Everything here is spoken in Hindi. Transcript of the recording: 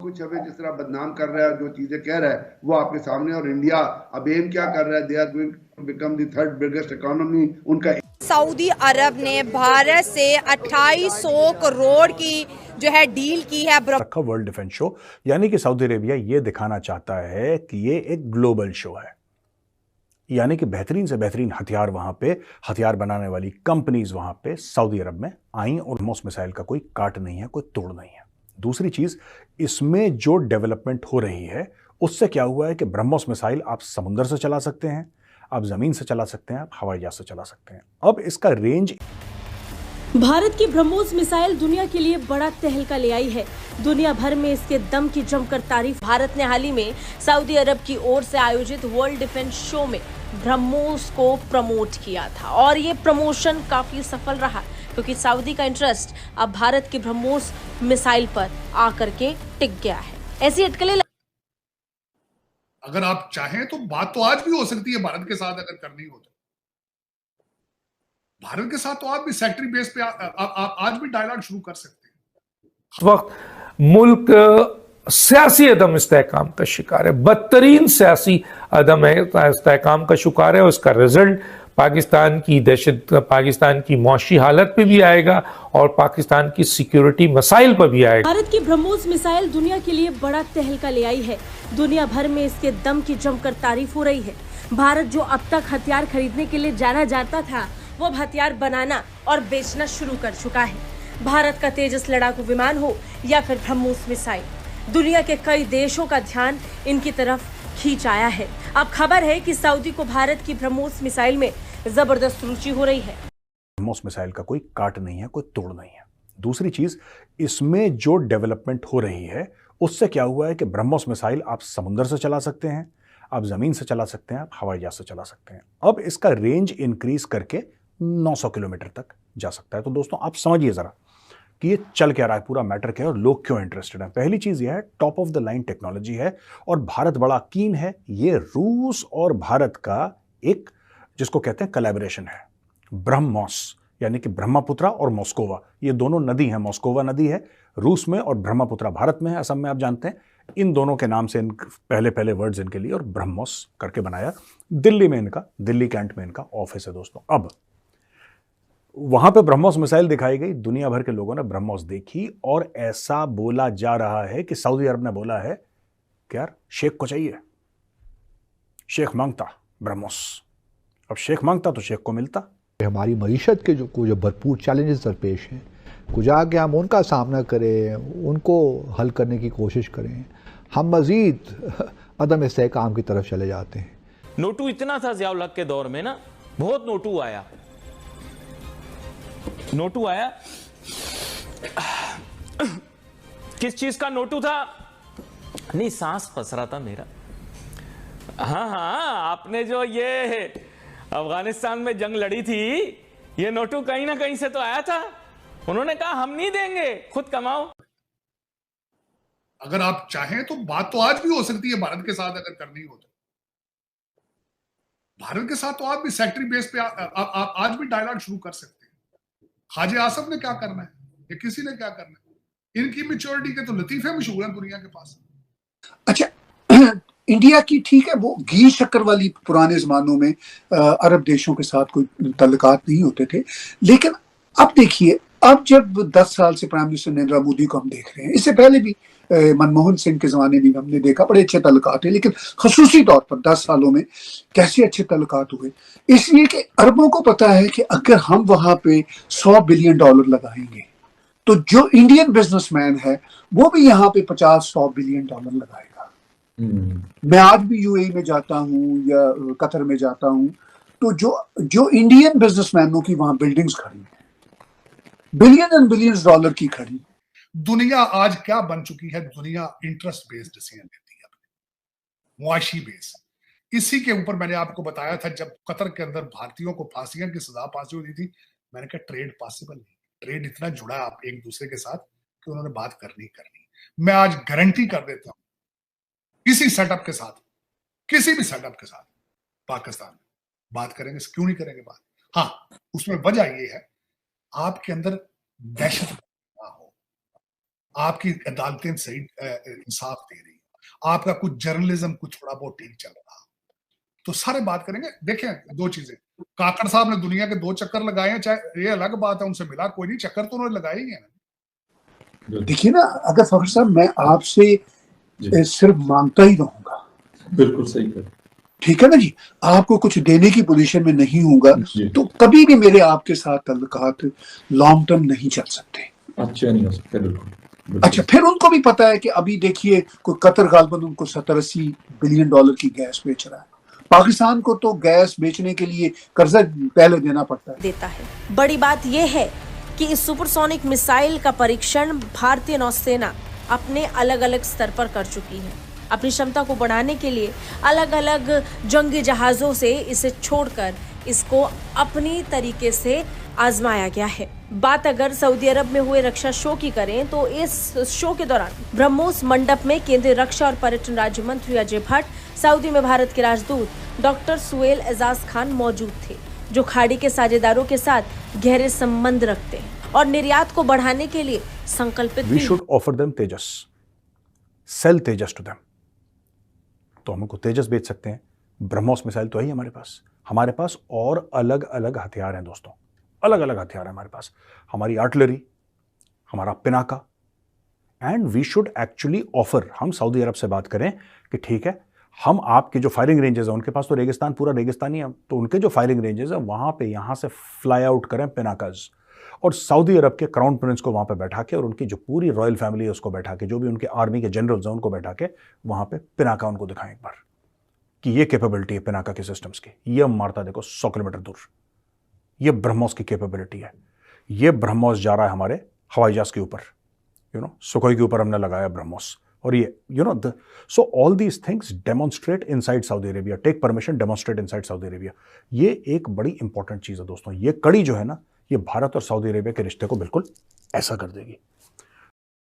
कुछ हमें जिस तरह बदनाम कर रहा है, जो चीजें कह रहा है वो आपके सामने। और इंडिया अब एम क्या कर रहा है, they are going to become the third biggest economy. उनका सऊदी अरब ने भारत से 2800 करोड़ की जो है डील की है। रखा वर्ल्ड डिफेंस शो, यानी कि सऊदी अरेबिया ये दिखाना चाहता है कि ये एक ग्लोबल शो है, यानी कि बेहतरीन से बेहतरीन हथियार वहां पे, हथियार बनाने वाली कंपनीज वहां पे सऊदी अरब में आई, और ब्रह्मोस मिसाइल का कोई काट नहीं है, कोई तोड़ नहीं है। दूसरी चीज, इसमें जो डेवलपमेंट हो रही है उससे क्या हुआ है कि ब्रह्मोस मिसाइल आप समुद्र से चला सकते हैं, आप जमीन से चला सकते हैं, आप हवाई जहाज से चला सकते हैं। अब इसका रेंज, भारत की ब्रह्मोस मिसाइल दुनिया के लिए बड़ा तहलका ले आई है। दुनिया भर में इसके दम की जमकर तारीफ। भारत ने हाल ही में सऊदी अरब की ओर से आयोजित वर्ल्ड डिफेंस शो में ब्रह्मोस को प्रमोट किया था और ये प्रमोशन काफी सफल रहा, क्योंकि सऊदी का इंटरेस्ट अब भारत की ब्रह्मोस मिसाइल पर आकर के टिक गया है। ऐसी अटकलें अगर आप चाहें तो बात तो आज भी हो सकती है भारत के साथ, अगर करनी हो तो भारत के साथ तो आप भी सेक्टरी बेस पे आज भी डायलॉग शुरू कर सकते हैं। इस वक्त मुल्क सियासी अदम इस्तेहकाम का शिकार है, बदतरीन सियासी अदम इस्तेहकाम का शिकार है। उसका रिजल्ट पाकिस्तान की दहशत, पाकिस्तान की मौशी हालत पे भी आएगा और पाकिस्तान की सिक्योरिटी मसाइल पर भी आएगा। भारत की ब्रह्मोस मिसाइल दुनिया के लिए बड़ा तहलका ले आई है। दुनिया भर में इसके दम की जमकर तारीफ हो रही है। भारत जो अब तक हथियार खरीदने के लिए जाना जाता था, वो अब हथियार बनाना और बेचना शुरू कर चुका है। भारत का तेजस लड़ाकू विमान हो या फिर ब्रह्मोस मिसाइल, दुनिया के कई देशों का ध्यान इनकी तरफ खींच आया है। अब खबर है कि सऊदी को भारत की ब्रह्मोस मिसाइल में जबरदस्त रुचि हो रही है। ब्रह्मोस मिसाइल का कोई काट नहीं है, कोई तोड़ नहीं है। दूसरी चीज, इसमें जो डेवलपमेंट हो रही है उससे क्या हुआ है कि ब्रह्मोस मिसाइल आप समुद्र से चला सकते हैं, आप जमीन से चला सकते हैं, आप हवाई जहाज से चला सकते हैं। अब इसका रेंज इंक्रीज करके 900 किलोमीटर तक जा सकता है। तो दोस्तों आप समझिए जरा कि ये चल क्या रहा है, पूरा मैटर क्या है और लोग क्यों इंटरेस्टेड हैं। पहली चीज ये है, top of the line technology है और भारत बड़ा कीन है। ये रूस और भारत का एक, जिसको कहते हैं कोलैबोरेशन है, ब्रह्मोस, यानी कि ब्रह्मपुत्रा और मॉस्कोवा, ये दोनों नदी हैं। मॉस्कोवा नदी है रूस में और ब्रह्मपुत्रा भारत में है, असम में आप जानते हैं। इन दोनों के नाम से इन पहले वर्ड्स इनके लिए, और ब्रह्मोस करके बनाया। दिल्ली में इनका, दिल्ली कैंट में इनका ऑफिस है दोस्तों। अब वहां पे ब्रह्मोस मिसाइल दिखाई गई, दुनिया भर के लोगों ने ब्रह्मोस देखी और ऐसा बोला जा रहा है कि सऊदी अरब ने बोला है कि यार शेख को चाहिए, शेख मांगता ब्रह्मोस। अब शेख मांगता तो शेख को मिलता। हमारी मईशत के जो भरपूर चैलेंजेस दरपेश हैं, कुछ आगे हम उनका सामना करें, उनको हल करने की कोशिश करें, हम मजीद अदम इस्तेहकाम की तरफ चले जाते हैं। नोटू इतना था ज़िया उल हक के दौर में ना, बहुत नोटू आया, नोटू आया। किस चीज का नोटू था? नहीं, सांस फंस रहा था मेरा। हाँ, आपने जो ये अफगानिस्तान में जंग लड़ी थी, ये नोटू कहीं ना कहीं से तो आया था। उन्होंने कहा हम नहीं देंगे, खुद कमाओ। अगर आप चाहें तो बात तो आज भी हो सकती है भारत के साथ, अगर करनी हो तो भारत के साथ तो आप भी सेक्टरी बेस पे आज भी डायलॉग शुरू कर सकते हैं। हाजी आसफ ने क्या करना है या किसी ने क्या करना है? इनकी मैच्योरिटी के तो लतीफे मशहूर हैं दुनिया के पास। अच्छा, इंडिया की ठीक है, वो घी शक्कर वाली पुराने जमानों में अरब देशों के साथ कोई तल्लुकात नहीं होते थे, लेकिन अब देखिए, अब जब 10 साल से प्राइम मिनिस्टर नरेंद्र मोदी को हम देख रहे हैं, इससे पहले भी मनमोहन सिंह के जमाने में हमने देखा बड़े अच्छे तल्लुकात थे, लेकिन खसूसी तौर पर 10 सालों में कैसे अच्छे तल्लुकात हुए, इसलिए कि अरबों को पता है कि अगर हम वहां पे $100 बिलियन लगाएंगे तो जो इंडियन बिजनेसमैन है वो भी यहाँ पे 50-100 बिलियन डॉलर लगाएगा। मैं आज भी यूएई में जाता हूँ या कतर में जाता हूँ, तो जो इंडियन बिजनेसमैनों की वहां बिल्डिंग्स खड़ी हैं, बिलियन एंड बिलियंस डॉलर की खड़ी। दुनिया आज क्या बन चुकी है? दुनिया इंटरेस्ट बेस्ड डिसीजन लेती है, मुआशी बेस। इसी के ऊपर मैंने आपको बताया था, जब कतर के अंदर भारतीयों को फांसियों की सजा पास हुई थी, मैंने कहा ट्रेड पॉसिबल नहीं, ट्रेड इतना जुड़ा आप एक दूसरे के साथ कि उन्होंने बात करनी। मैं आज गारंटी कर देता हूं, किसी सेटअप के साथ, किसी भी सेटअप के साथ पाकिस्तान में बात करेंगे। क्यों नहीं करेंगे बात? हाँ, उसमें वजह ये है आपके अंदर दहशत ना हो, आपकी अदालतें सही इंसाफ दे रही, आपका कुछ जर्नलिज्म कुछ थोड़ा बहुत ठीक चल रहा, तो सारे बात करेंगे। देखें, दो चीजें, काकड़ साहब ने दुनिया के 2 चक्कर लगाए हैं, चाहे ये अलग बात है उनसे मिला कोई नहीं, चक्कर तो उन्होंने लगाए ही हैं। देखिए ना, अगर फखर साहब मैं आपसे सिर्फ मांगता ही रहूंगा, बिल्कुल सही कर, ठीक है ना जी, आपको कुछ देने की पोजीशन में नहीं होगा तो कभी भी मेरे आपके साथ तल्लुकात लॉन्ग टर्म नहीं चल सकते, अच्छा नहीं हो सकते। बिल्कुल। अच्छा, फिर उनको भी पता है कि अभी देखिए कोई कतर गालबन उनको 70-80 बिलियन डॉलर की गैस बेच रहा है, पाकिस्तान को तो गैस बेचने के लिए कर्जा पहले देना पड़ता है। बड़ी बात यह है कि इस सुपरसोनिक मिसाइल का परीक्षण भारतीय नौसेना अपने अलग अलग स्तर पर कर चुकी है। अपनी क्षमता को बढ़ाने के लिए अलग अलग जंगी जहाजों से इसे छोड़कर इसको अपनी तरीके से आजमाया गया है। बात अगर सऊदी अरब में हुए रक्षा शो की करें तो इस शो के दौरान ब्रह्मोस मंडप में केंद्रीय रक्षा और पर्यटन राज्य मंत्री अजय भट्ट, सऊदी में भारत के राजदूत डॉक्टर सुहेल एजाज खान मौजूद थे, जो खाड़ी के साझेदारों के साथ गहरे संबंध रखते हैं और निर्यात को बढ़ाने के लिए संकल्पित we should offer them Tejas, sell Tejas to them. तो हम उनको तेजस बेच सकते हैं, ब्रह्मोस मिसाइल तो है ही हमारे पास और अलग अलग हथियार हैं दोस्तों, अलग अलग हथियार हैं हमारे पास, हमारी आर्टिलरी, हमारा Pinaka, and we should actually offer, हम सऊदी अरब से बात करें कि ठीक है, हम आपके जो फायरिंग रेंजेस हैं, उनके पास तो रेगिस्तान, पूरा रेगिस्तानी है, तो उनके जो फायरिंग रेंजेस हैं वहां पे यहां से फ्लाई आउट करें पिनाकाज, और सऊदी अरब के क्राउन प्रिंस को वहां पे बैठा के और उनकी जो पूरी रॉयल फैमिली है उसको बैठा के, जो भी उनके आर्मी के जनरल्स हैं उनको बैठा के वहां पे पिनाका उनको दिखाएं एक बार कि ये कैपेबिलिटी है पिनाका के सिस्टम्स की, ये मारता देखो 100 किलोमीटर दूर, ये ब्रह्मोस की कैपेबिलिटी है, ये ब्रह्मोस जा रहा है हमारे हवाई जहाज के ऊपर, सुखोई के ऊपर हमने लगाया ब्रह्मोस, और ये so all these things demonstrate inside Saudi Arabia, take permission, demonstrate inside Saudi Arabia. ये एक बड़ी इंपॉर्टेंट चीज है दोस्तों, ये कड़ी जो है ना, ये भारत और सऊदी अरेबिया के रिश्ते को बिल्कुल ऐसा कर देगी।